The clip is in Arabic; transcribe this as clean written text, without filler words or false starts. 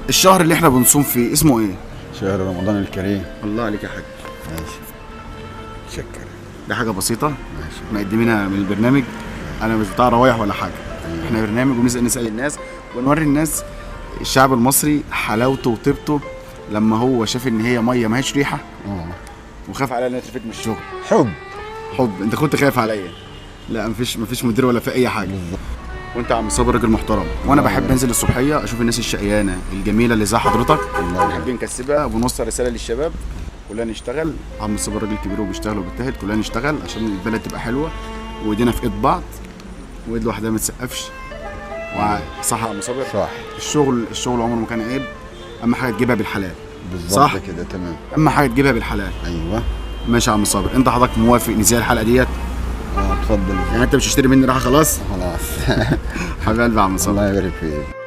الشهر اللي احنا بنصوم فيه اسمه ايه؟ شهر رمضان الكريم. الله عليك يا حاج. ماشي. شكرا. دي حاجه بسيطه ماشي. مقدمينها من البرنامج. انا مش بتاع روايح ولا حاجه. أيوة. احنا برنامج ونسال الناس ونوري الناس الشعب المصري حلاوته وطيبته لما هو شاف ان هي ميه ما هيش ريحه وخاف عليا انها تلفت من الشغل. حب. انت كنت خايف عليا. لا مفيش مدير ولا في اي حاجه. بالظبط. وانت يا عم صابر راجل محترم، وانا بحب انزل الصبحيه اشوف الناس الشقيانه الجميله اللي زي حضرتك بنحب نكسبها وبنوصل رساله للشباب. كلنا نشتغل. عم صابر راجل كبير وبيشتغل وبيجتهد. كلنا نشتغل عشان البلد تبقى حلوه وايدينا في ايد بعض وايد لوحدها ما تسقفش. صح يا عم صابر؟ صح. الشغل عمره ما كان عيب. اهم حاجه تجيبها بالحلال. بالظبط صح كده تمام. اهم حاجه تجيبها بالحلال. ايوه. ماشي يا عم صابر، انت حضرتك موافق نزيل الحلقه ديت؟ اتفضل. يعني انت مش هتشتري مني راحه خلاص؟ خلاص. حبيب قلبي يا عم صابر. الله يبارك فيك.